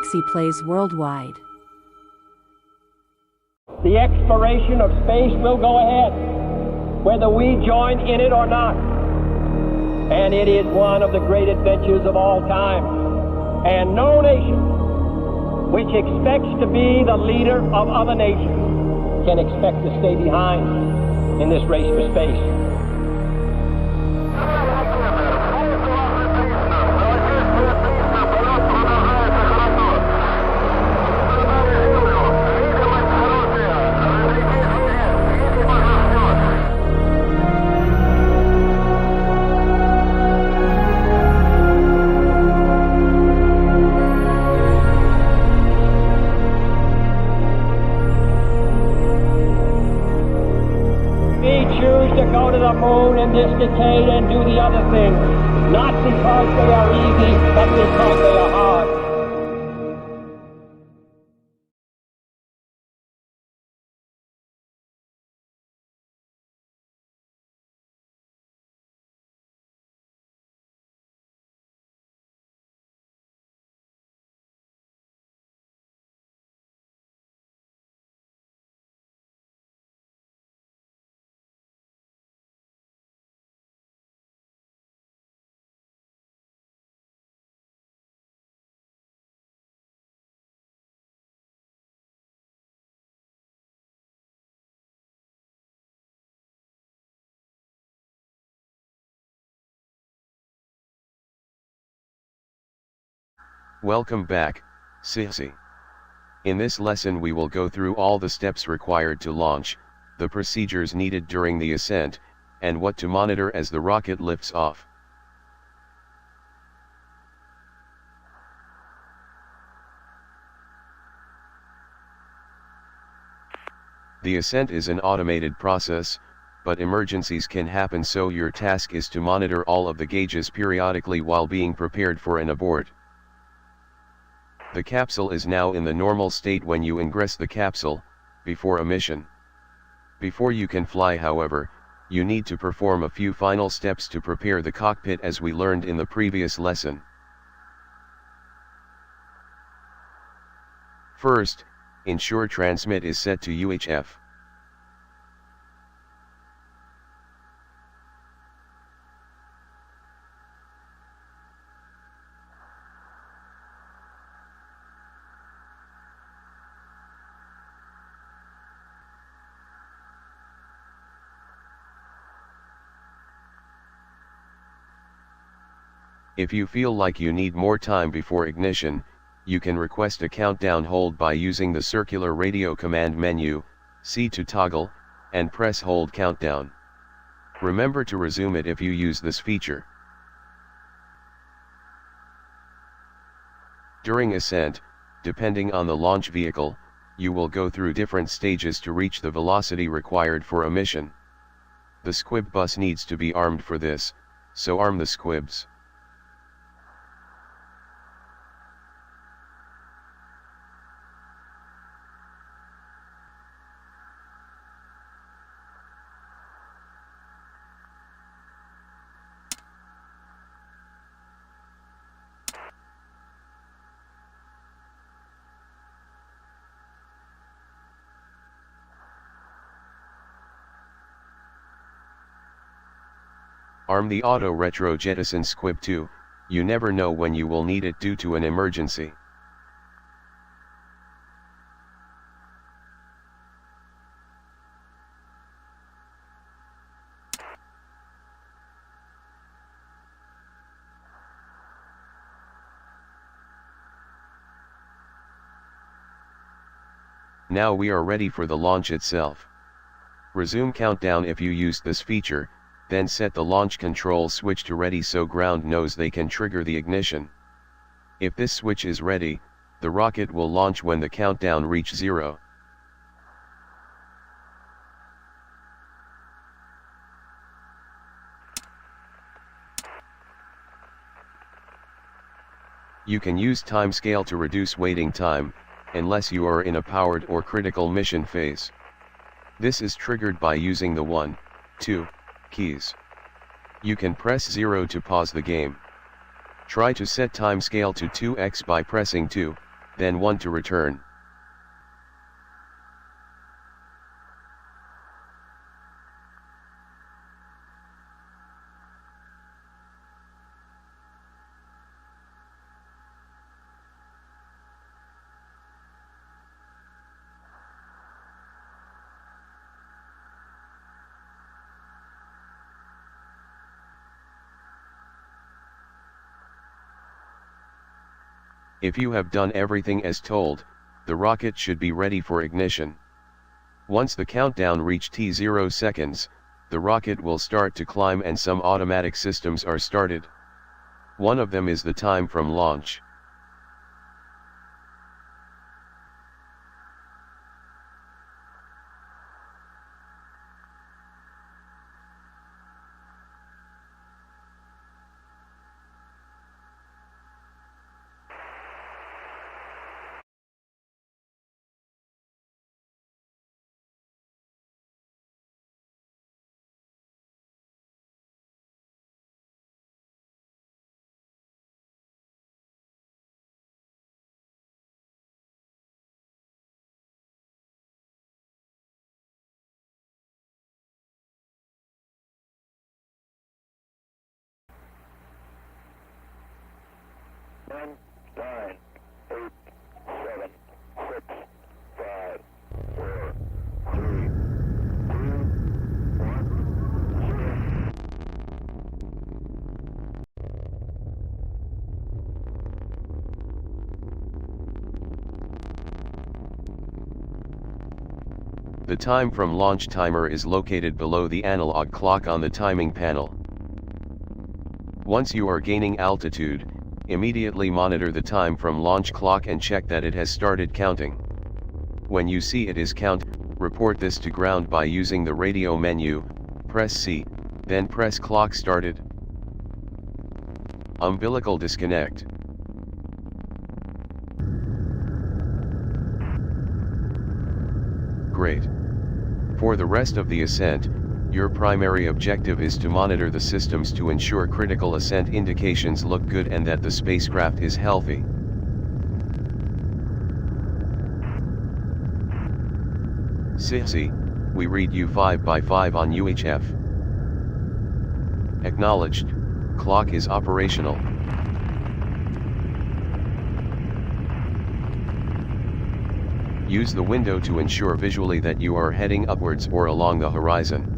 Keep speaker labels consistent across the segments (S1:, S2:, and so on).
S1: Sixxie plays worldwide.
S2: The exploration of space will go ahead, whether we join in it or not. And it is one of the great adventures of all time. And no nation which expects to be the leader of other nations can expect to stay behind in this race for space. Go to the moon in this decade and do the other things, not because they are easy, but because they are hard.
S3: Welcome back, Sixxie. In this lesson we will go through all the steps required to launch, the procedures needed during the ascent, and what to monitor as the rocket lifts off. The ascent is an automated process, but emergencies can happen, so your task is to monitor all of the gauges periodically while being prepared for an abort. The capsule is now in the normal state when you ingress the capsule, before a mission. Before you can fly, however, you need to perform a few final steps to prepare the cockpit, as we learned in the previous lesson. First, ensure transmit is set to UHF. If you feel like you need more time before ignition, you can request a countdown hold by using the circular radio command menu, C to toggle, and press hold countdown. Remember to resume it if you use this feature. During ascent, depending on the launch vehicle, you will go through different stages to reach the velocity required for a mission. The squib bus needs to be armed for this, so arm the squibs. Arm the auto retro jettison squib too, you never know when you will need it due to an emergency. Now we are ready for the launch itself. Resume countdown if you used this feature, then set the launch control switch to ready so ground knows they can trigger the ignition. If this switch is ready, the rocket will launch when the countdown reaches 0. You can use timescale to reduce waiting time, unless you are in a powered or critical mission phase. This is triggered by using the 1, 2 keys. You can press 0 to pause the game. Try to set timescale to 2x by pressing 2, then 1 to return. If you have done everything as told, the rocket should be ready for ignition. Once the countdown reaches T0 seconds, the rocket will start to climb and some automatic systems are started. One of them is the time from launch.
S1: Nine, 8, 7, 6, 5, 4, 3, 2, 1,
S3: 0. The time from launch timer is located below the analog clock on the timing panel. Once you are gaining altitude, immediately monitor the time from launch clock and check that it has started counting. When you see it is count, report this to ground by using the radio menu, press C, then press clock started. Umbilical disconnect. Great. For the rest of the ascent, your primary objective is to monitor the systems to ensure critical ascent indications look good and that the spacecraft is healthy. Sixxie, we read you 5 by 5 on UHF. Acknowledged, clock is operational. Use the window to ensure visually that you are heading upwards or along the horizon.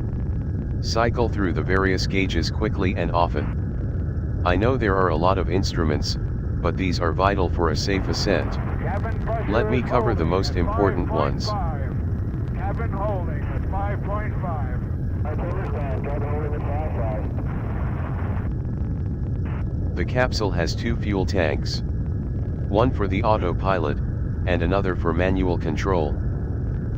S3: Cycle through the various gauges quickly and often. I know there are a lot of instruments, but these are vital for a safe ascent. Let me cover the most important ones.
S1: cabin holding at 5.5. I understand, cabin holding at 5.5.
S3: The capsule has 2 fuel tanks. One for the autopilot, and another for manual control.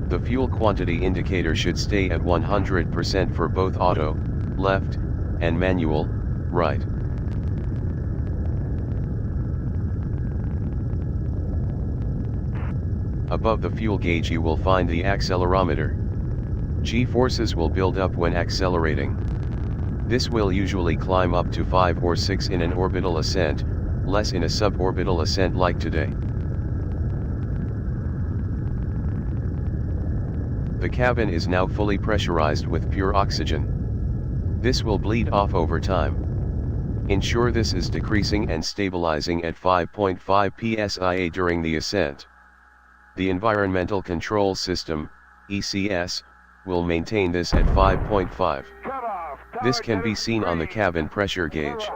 S3: The fuel quantity indicator should stay at 100% for both auto, left, and manual, right. Above the fuel gauge you will find the accelerometer. G-forces will build up when accelerating. This will usually climb up to 5 or 6 in an orbital ascent, less in a suborbital ascent like today. The cabin is now fully pressurized with pure oxygen. This will bleed off over time. Ensure this is decreasing and stabilizing at 5.5 psia during the ascent. The Environmental Control System, ECS, will maintain this at 5.5. This can be seen on the cabin pressure gauge.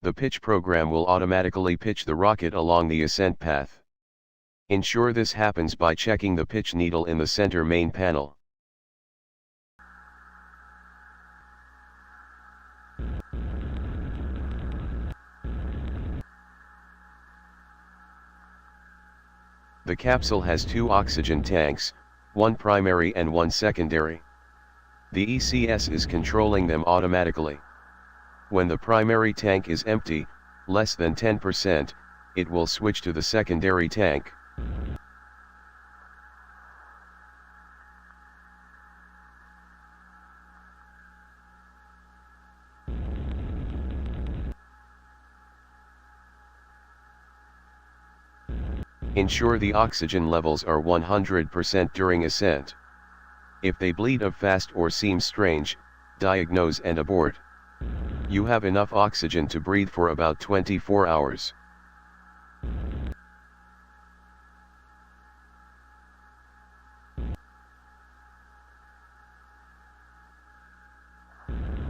S3: The pitch program will automatically pitch the rocket along the ascent path. Ensure this happens by checking the pitch needle in the center main panel. The capsule has 2 oxygen tanks, one primary and one secondary. The ECS is controlling them automatically. When the primary tank is empty, less than 10%, it will switch to the secondary tank. Ensure the oxygen levels are 100% during ascent. If they bleed up fast or seem strange, diagnose and abort. You have enough oxygen to breathe for about 24 hours.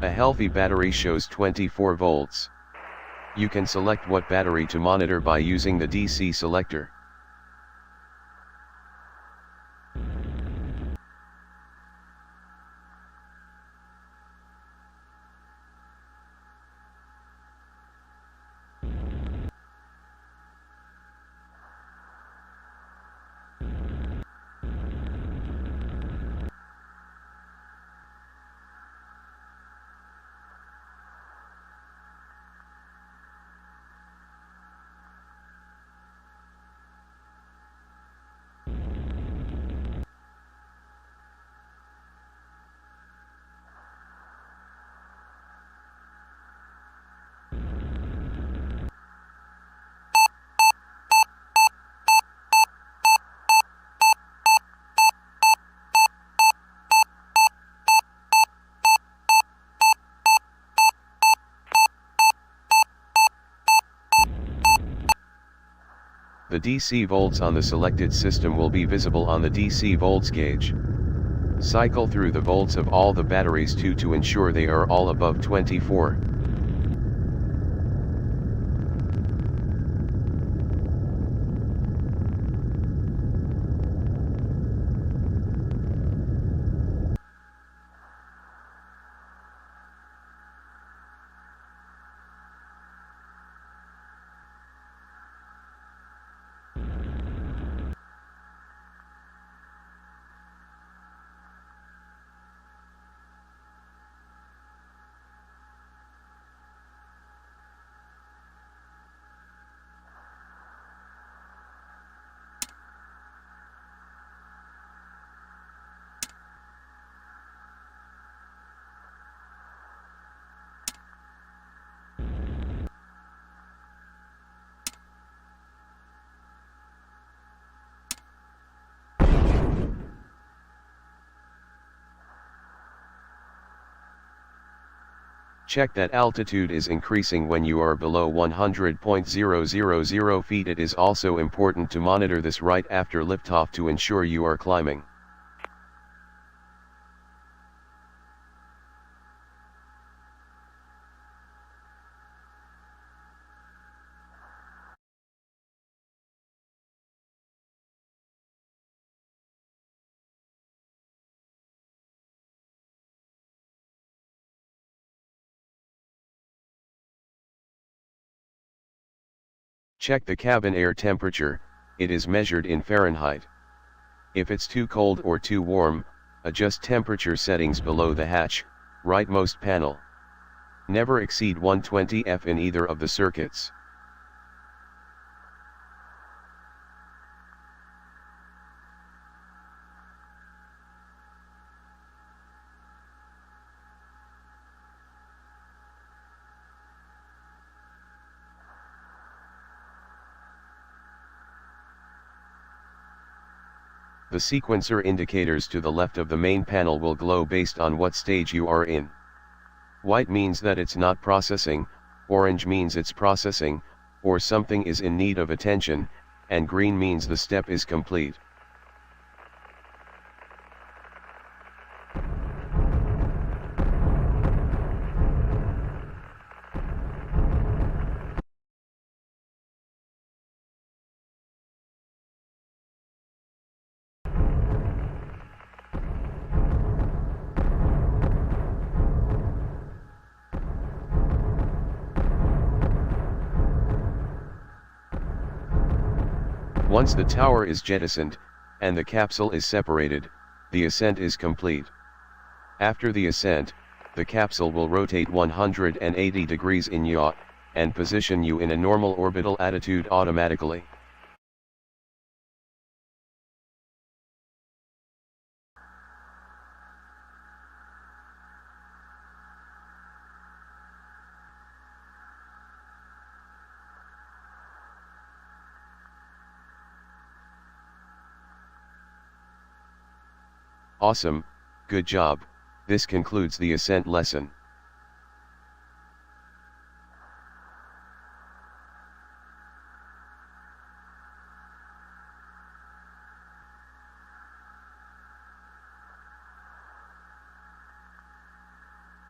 S3: A healthy battery shows 24 volts. You can select what battery to monitor by using the DC selector. The DC volts on the selected system will be visible on the DC volts gauge. Cycle through the volts of all the batteries to ensure they are all above 24. Check that altitude is increasing when you are below 100.000 feet. It is also important to monitor this right after liftoff to ensure you are climbing. Check the cabin air temperature, it is measured in Fahrenheit. If it's too cold or too warm, adjust temperature settings below the hatch, rightmost panel. Never exceed 120 F in either of the circuits. The sequencer indicators to the left of the main panel will glow based on what stage you are in. White means that it's not processing, orange means it's processing, or something is in need of attention, and green means the step is complete. Once the tower is jettisoned, and the capsule is separated, the ascent is complete. After the ascent, the capsule will rotate 180 degrees in yaw, and position you in a normal orbital attitude automatically. Awesome, good job. This concludes the Ascent lesson.